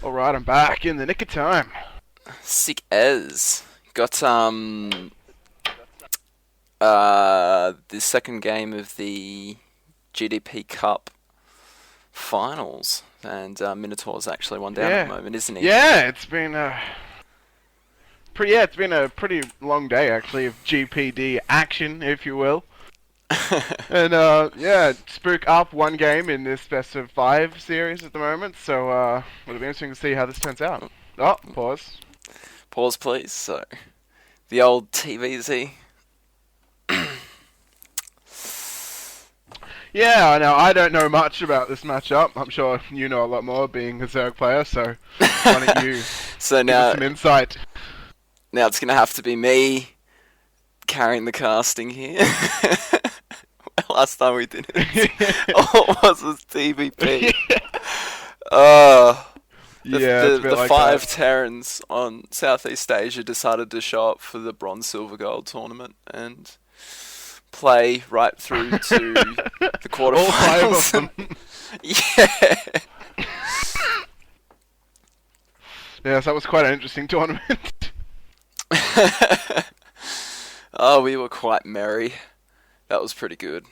Alright, I'm back in the nick of time. Sick as. Got the second game of the GDP Cup finals, and Minotaur's actually one down at the moment, isn't he? Yeah, it's been it's been a pretty long day actually of GPD action, if you will. And sPook up one game in this best of 5 series at the moment, so it'll be interesting to see how this turns out. Oh, pause. Pause, please. So, the old TVZ. Yeah, I know. I don't know much about this matchup. I'm sure you know a lot more, being a Zerg player. So why don't you So give us some insight? Now it's gonna have to be me carrying the casting here. Last time we did it, all it was TVP. The like 5 that. Terrans on Southeast Asia decided to show up for the Bronze Silver Gold tournament and play right through to the quarterfinals. All 5 of them. Yeah. Yes, that was quite an interesting tournament. Oh, we were quite merry. That was pretty good,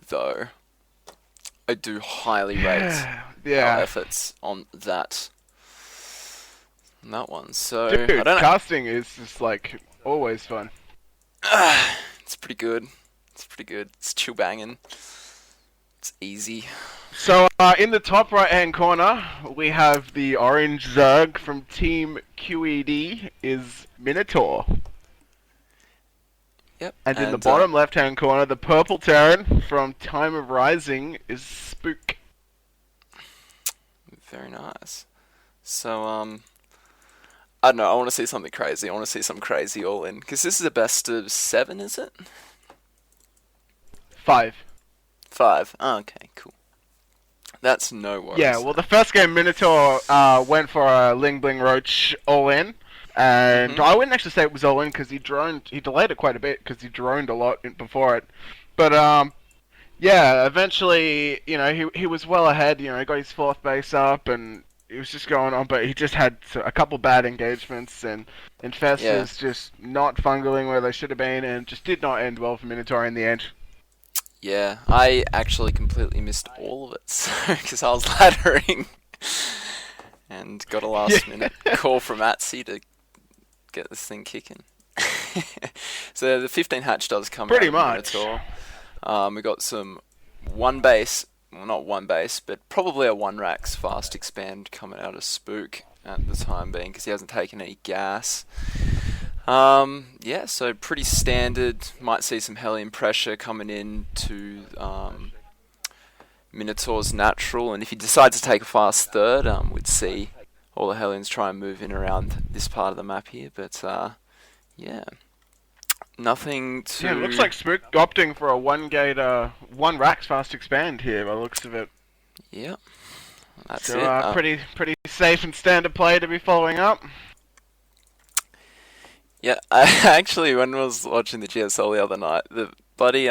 though. I do highly rate our efforts on that one. So Dude, I don't know. casting is just like always fun. It's pretty good. It's chill banging. It's easy. So in the top right-hand corner, we have the orange Zerg from Team QED is Minotaur. Yep. And in the bottom left-hand corner, the purple Terran from Time of Rising is sPook. Very nice. So, I don't know, I want to see something crazy. I want to see some crazy all-in. Because this is a best of 7, is it? 5. 5. Oh, okay, cool. That's no worries. Yeah, well, the first game, Minotaur went for a Ling Bling Roach all-in. And I wouldn't actually say it was all-in because he delayed it quite a bit because he droned a lot before it. But, eventually, he was well ahead, he got his 4th base up and he was just going on, but he just had a couple bad engagements and infestors just not fungling where they should have been and just did not end well for Minotaur in the end. Yeah, I actually completely missed all of it because I was laddering and got a last-minute call from Atsy to get this thing kicking. So the 15 hatch does come pretty out much. Minotaur. We got some one base, well not one base, but probably a 1 racks fast expand coming out of sPook at the time being because he hasn't taken any gas. So pretty standard. Might see some Hellion pressure coming in to Minotaur's natural, and if he decides to take a fast 3rd, we'd see all the Hellions try and move in around this part of the map here, but nothing to... Yeah, it looks like sPook opting for a 1-gate, 1 racks fast expand here by the looks of it. Yep, that's so, it. Pretty safe and standard play to be following up. Yeah, I actually, when I was watching the GSL the other night, the bloody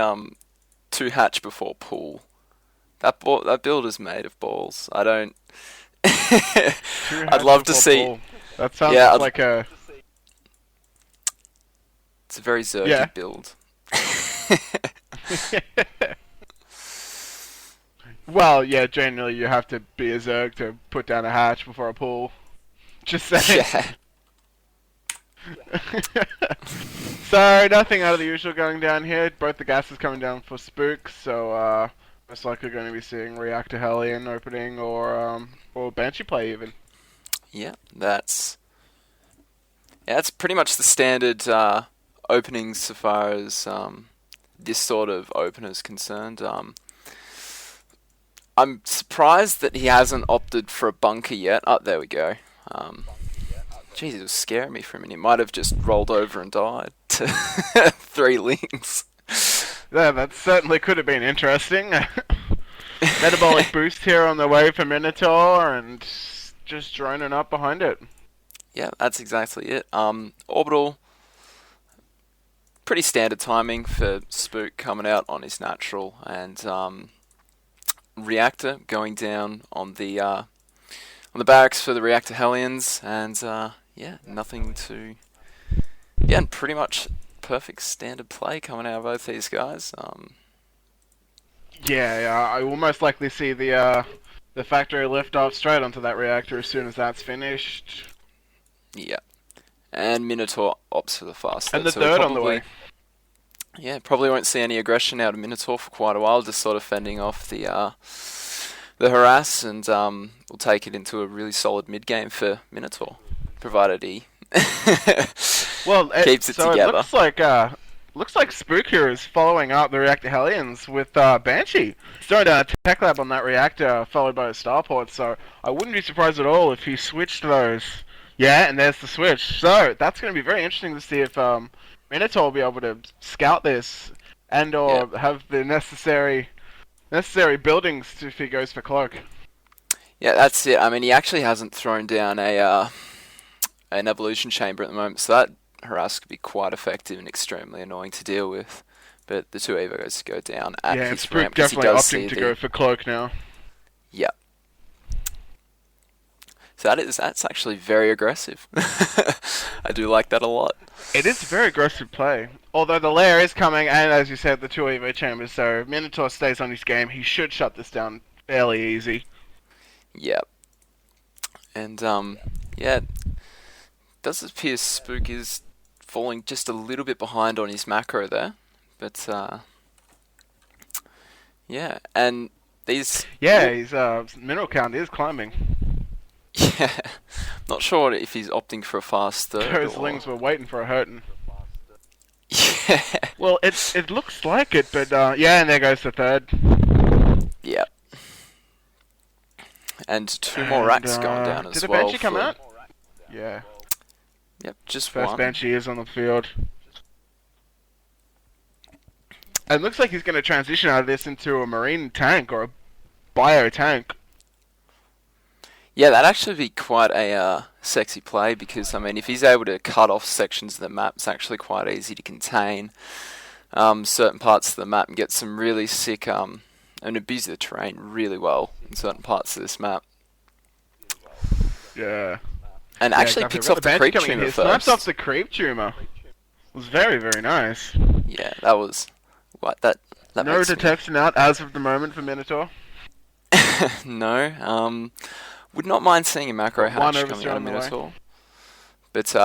2 hatch before pool, that build is made of balls. I don't... I'd love to see... Pool. That sounds like a... It's a very Zergy build. Well, yeah, generally you have to be a Zerg to put down a hatch before a pool. Just saying. Yeah. So, nothing out of the usual going down here. Both the gases coming down for sPook, so most likely going to be seeing Reactor Hellion opening or Banshee play even. Yeah, that's pretty much the standard openings so far as this sort of opener is concerned. I'm surprised that he hasn't opted for a bunker yet. Oh, there we go. Jeez, it was scaring me for a minute. He might have just rolled over and died to 3 lings. Yeah, that certainly could have been interesting. Metabolic boost here on the way for Minotaur and just droning up behind it. Yeah, that's exactly it. Orbital, pretty standard timing for sPook coming out on his natural, and Reactor going down on the on the barracks for the Reactor Hellions, and nothing to... Yeah, and pretty much perfect standard play coming out of both these guys. Yeah, I will most likely see the factory lift off straight onto that reactor as soon as that's finished. Yeah. And Minotaur opts for the fast third. And the so third on the way. Yeah, probably won't see any aggression out of Minotaur for quite a while, just sort of fending off the harass, and we'll take it into a really solid mid game for Minotaur, provided he keeps it together. It looks like sPook here is following up the Reactor Hellions with Banshee. Started a tech lab on that reactor, followed by a starport, so I wouldn't be surprised at all if he switched those. Yeah, and there's the switch. So that's going to be very interesting to see if Minotaur will be able to scout this and or have the necessary buildings if he goes for cloak. Yeah, that's it. I mean, he actually hasn't thrown down an evolution chamber at the moment, so that harass could be quite effective and extremely annoying to deal with. But the two Evos go down at his ramp, because he does see to go for cloak now. Yeah. So that's actually very aggressive. I do like that a lot. It is a very aggressive play. Although the lair is coming, and as you said, the two Evo chambers, so if Minotaur stays on his game, he should shut this down fairly easy. Yep. And, does appear sPook is falling just a little bit behind on his macro there. But, yeah, and these... Yeah, his mineral count is climbing. Yeah, not sure if he's opting for a fast third. Those lings were waiting for a hurting. Yeah. Well, it looks like it, but yeah, and there goes the third. Yep. And two more racks going down as well. Did the Banshee come out? Yeah. Yep, just First one. Banshee is on the field. And it looks like he's going to transition out of this into a marine tank or a bio tank. Yeah, that'd actually be quite a sexy play, because, I mean, if he's able to cut off sections of the map, it's actually quite easy to contain certain parts of the map and get some really sick, and abuse the terrain really well in certain parts of this map. Yeah. And actually picks off the creep tumor first. Snipes off the creep tumor. It was very, very nice. Yeah, that was... What, that no detection out as of the moment for Minotaur? No, would not mind seeing a macro hatch coming out of Minotaur. But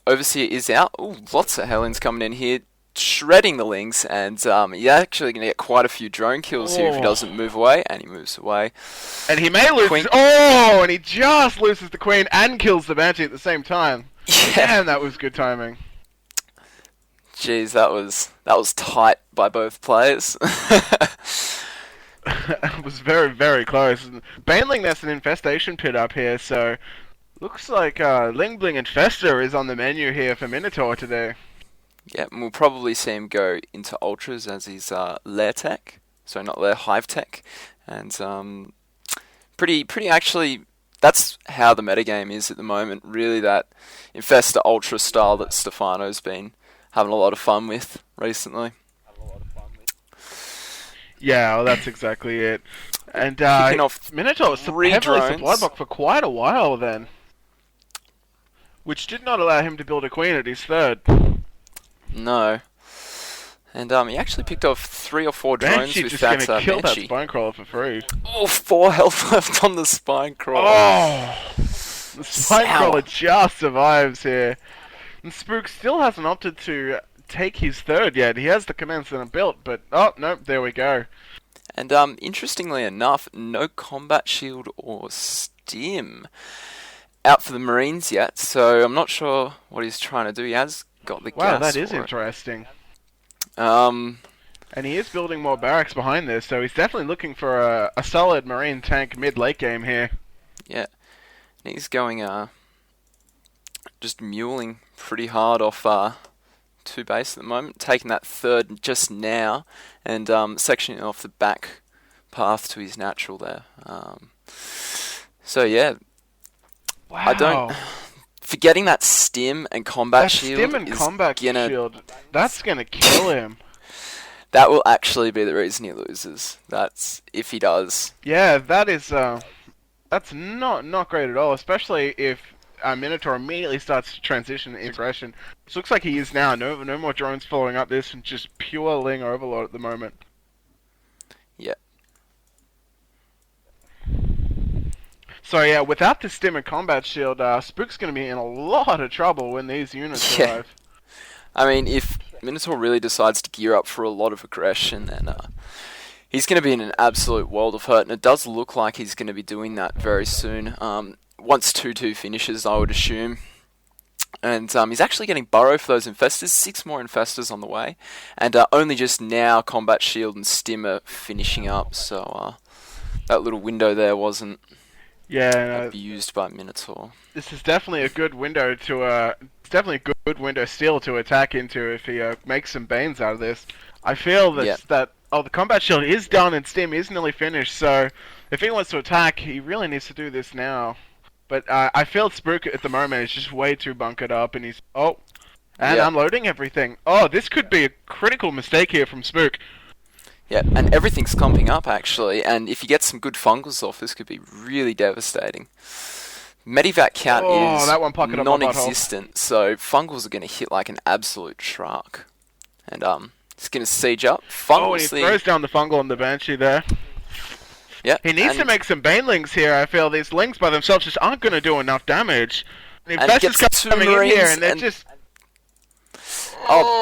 Overseer is out. Ooh, lots of Hellions coming in here, shredding the Lings, and he's actually going to get quite a few drone kills here if he doesn't move away, and he moves away. And he may lose and he just loses the Queen and kills the Banshee at the same time. Yeah. Damn, that was good timing. Jeez, that was tight by both players. It was very, very close. Baneling, there's an infestation pit up here, so looks like Ling Bling Infester is on the menu here for Minotaur today. Yeah, and we'll probably see him go into Ultras as his lair tech, so not lair, hive tech, and pretty actually. That's how the metagame is at the moment. Really, that Infester Ultra style that Stefano's been having a lot of fun with recently. Yeah, well, that's exactly it. And Minotaur was heavily supply blocked for quite a while then, which did not allow him to build a Queen at his third. No. And he actually picked off 3 or 4 drones Banshee with just that gonna kill Banshee. that spine crawler for free. Oh, 4 health left on the spine crawler. Oh, the spine crawler just survives here. And sPook still hasn't opted to take his third yet. He has the command center built, but oh no, there we go. And interestingly enough, no combat shield or stim out for the Marines yet, so I'm not sure what he's trying to do. He has got the gas. Wow, that is interesting. And he is building more barracks behind this, so he's definitely looking for a solid Marine tank mid-late game here. Yeah, and he's going just muling pretty hard off 2 base at the moment, taking that third just now, and sectioning off the back path to his natural there. So yeah, wow. Forgetting that stim and combat shield. Stim and combat shield, that's gonna kill him. That will actually be the reason he loses. That's if he does. Yeah, that is That's not great at all, especially if Minotaur immediately starts to transition into aggression. It looks like he is now. No more drones following up this, and just pure Ling overload at the moment. Yeah. So yeah, without the stim and combat shield, sPook's going to be in a lot of trouble when these units Yeah. arrive. I mean, if Minotaur really decides to gear up for a lot of aggression, then he's going to be in an absolute world of hurt, and it does look like he's going to be doing that very soon. Once 2-2 finishes, I would assume. And he's actually getting burrow for those infestors, 6 more infestors on the way, and only just now combat shield and stim are finishing up, so that little window there wasn't abused by Minotaur. This is definitely a good window to it's definitely a good window still to attack into if he makes some Banes out of this. I feel that the combat shield is done and stim is nearly finished, so if he wants to attack, he really needs to do this now. But I feel sPook at the moment is just way too bunkered up, and he's unloading everything. Oh, this could be a critical mistake here from sPook. Yeah, and everything's clumping up actually, and if you get some good fungals off, this could be really devastating. Medivac count is that one non-existent, so fungals are going to hit like an absolute truck. And it's going to siege up. And he throws down the fungal on the Banshee there. Yeah, he needs to make some Banelings here. I feel these Lings by themselves just aren't going to do enough damage. And Infestus coming in here, and they're just...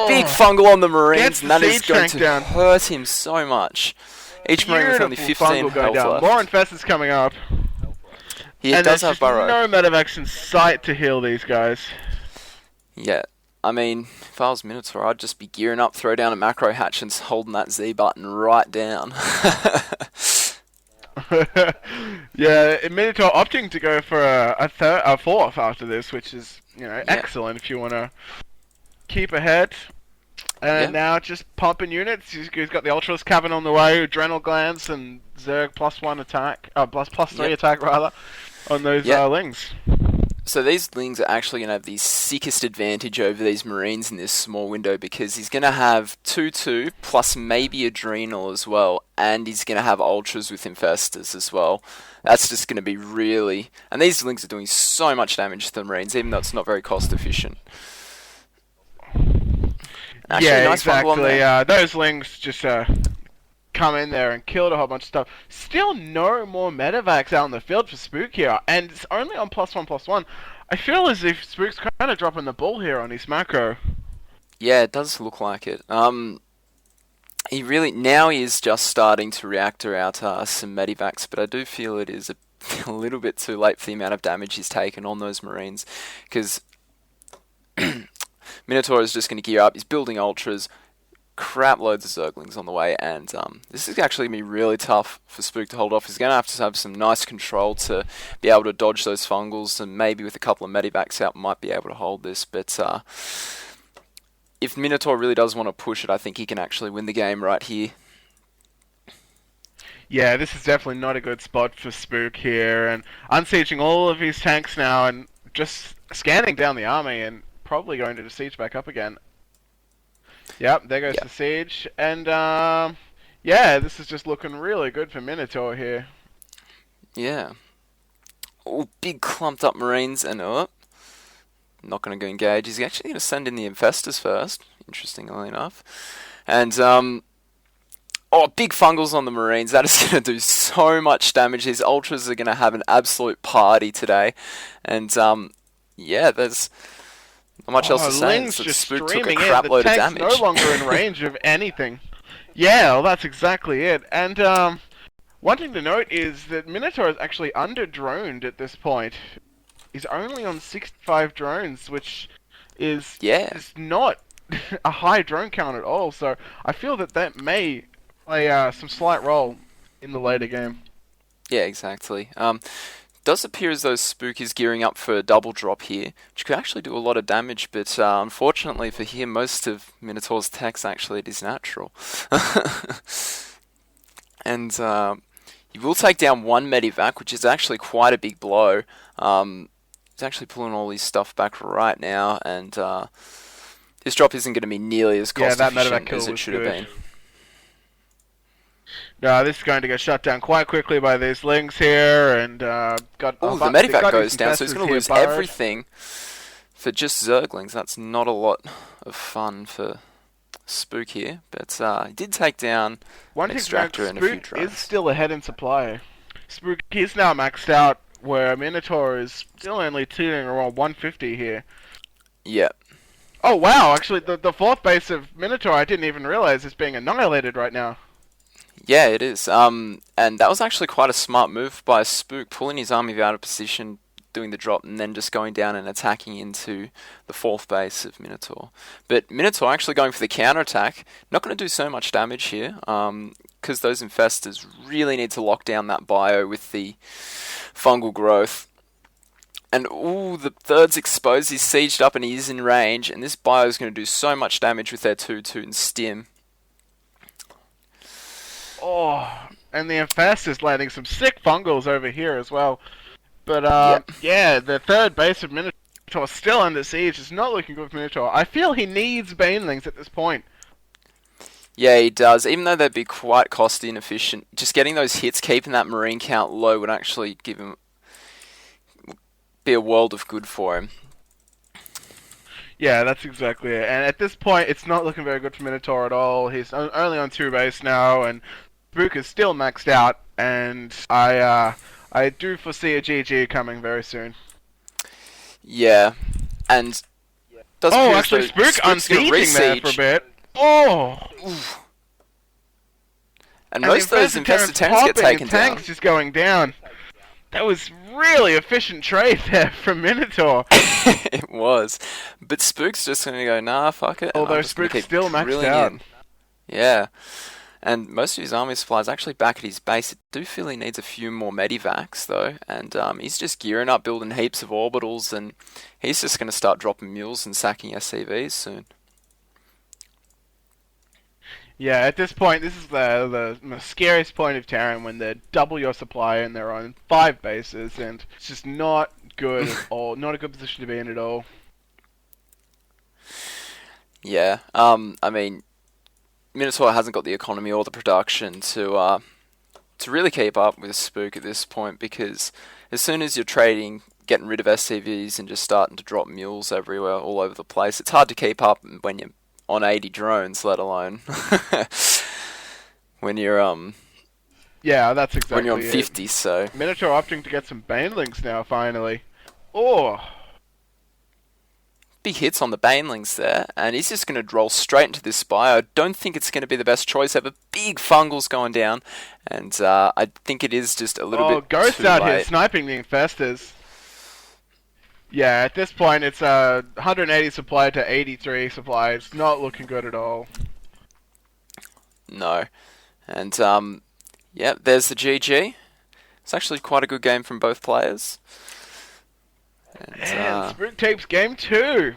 big fungal on the Marines, and that is going to hurt him so much. Each Marine with only 15 health left. More Infestus coming up. He does have burrow. No Medivacs in sight to heal these guys. Yeah, I mean, if I was Minotaur, I'd just be gearing up, throw down a macro hatch, and holding that Z button right down. Yeah, Minotaur opting to go for a fourth after this, which is excellent if you want to keep ahead. And now just pumping units. He's got the Ultras Cavern on the way, Adrenal Glands, and Zerg +1 attack, +3 attack rather, on those Lings. So these Lings are actually going to have the sickest advantage over these Marines in this small window, because he's going to have 2-2 plus maybe Adrenal as well, and he's going to have Ultras with Infestors as well. That's just going to be really... And these Lings are doing so much damage to the Marines, even though it's not very cost efficient. Actually, nice exactly. Those Lings just come in there and killed a whole bunch of stuff. Still no more Medivacs out in the field for sPook here, and it's only on +1/+1. I feel as if sPook's kind of dropping the ball here on his macro. Yeah, it does look like it. He is just starting to reactor out some Medivacs, but I do feel it is a little bit too late for the amount of damage he's taken on those Marines, because Minotaur is just going to gear up. He's building Ultras, crap loads of Zerglings on the way, and this is actually going to be really tough for sPook to hold off. He's going to have some nice control to be able to dodge those fungals, and maybe with a couple of Medivacs out might be able to hold this, but if Minotaur really does want to push it, I think he can actually win the game right here. Yeah, this is definitely not a good spot for sPook here, and unsieging all of his tanks now, and just scanning down the army, and probably going to siege back up again. Yep, there goes the siege, and this is just looking really good for Minotaur here. Yeah. Oh, big clumped up Marines, and not going to go engage. He's actually going to send in the Infestors first, interestingly enough. And, big fungals on the Marines. That is going to do so much damage. These Ultras are going to have an absolute party today. And, there's... not much else to say. Ling's just sPook took a streaming crap in. load The of tank's damage. no longer in range of anything. Yeah, well, that's exactly it. And one thing to note is that Minotaur is actually under-droned at this point. He's only on 65 drones, which is not a high drone count at all. So I feel that may play some slight role in the later game. Yeah, exactly. Does appear as though sPook is gearing up for a double drop here, which could actually do a lot of damage, but unfortunately for him, most of Minotaur's tech's actually at his natural. And he will take down one Medivac, which is actually quite a big blow. He's actually pulling all his stuff back right now, and this drop isn't going to be nearly as cost efficient as it should have been. No, this is going to get shut down quite quickly by these lings here, and got. Oh, the they've medevac got goes these down, so he's infestors going to here lose burrowed. everything for just Zerglings. That's not a lot of fun for sPook here, but he did take down One an thing to note, extractor and a few sPook is drones. still ahead in supply. sPook is now maxed out, where Minotaur is still only teetering around 150 here. Yeah. Oh wow, actually the fourth base of Minotaur I didn't even realize is being annihilated right now. Yeah, it is. And that was actually quite a smart move by sPook, pulling his army out of position, doing the drop, and then just going down and attacking into the fourth base of Minotaur. But Minotaur actually going for the counterattack, not going to do so much damage here, because those infestors really need to lock down that bio with the fungal growth. And ooh, the third's exposed, he's sieged up and he is in range, and this bio is going to do so much damage with their 2-2 and stim. Oh, and the infest is landing some sick fungals over here as well. But Yep. yeah, the third base of Minotaur still under siege. It's not looking good for Minotaur. I feel he needs Banelings at this point. Yeah, he does. Even though they'd be quite cost inefficient, just getting those hits, keeping that marine count low would actually be a world of good for him. Yeah, that's exactly it. And at this point, it's not looking very good for Minotaur at all. He's only on 2 base now, and sPook is still maxed out. And I do foresee a GG coming very soon. Yeah, and does Oh, appear as actually, though sPook sPook's gonna unseating there for a re-siege. bit. Oh! Oof. And And most of those infested Terrans get taken and down. tanks just going down. That was really efficient trade there from Minotaur. It was. But sPook's just going to go, nah, fuck it. and Although I'm just gonna sPook's keep still maxed drilling out. in. Yeah. And most of his army supply is actually back at his base. I do feel he needs a few more medivacs, though. And he's just gearing up, building heaps of orbitals, and he's just going to start dropping mules and sacking SCVs soon. Yeah, at this point, this is the scariest point of Terran when they double your supply and they're on 5 bases, and it's just not good at all. Not a good position to be in at all. Yeah. I mean, Minotaur hasn't got the economy or the production to really keep up with sPook at this point, because as soon as you're trading, getting rid of SCVs and just starting to drop mules everywhere, all over the place, it's hard to keep up when you're on 80 drones, let alone when you're Yeah, that's exactly when you're on it. 50. So Minotaur opting to get some Banelings now, finally. Oh! big hits on the Banelings there, and he's just going to roll straight into this bio. I don't think it's going to be the best choice ever. Big fungals going down, and I think it is just a little bit Ghost too out late. here sniping the infestors. Yeah, at this point it's 180 supply to 83 supply. It's not looking good at all. No. And, yeah, there's the GG. It's actually quite a good game from both players. And sPook takes game 2.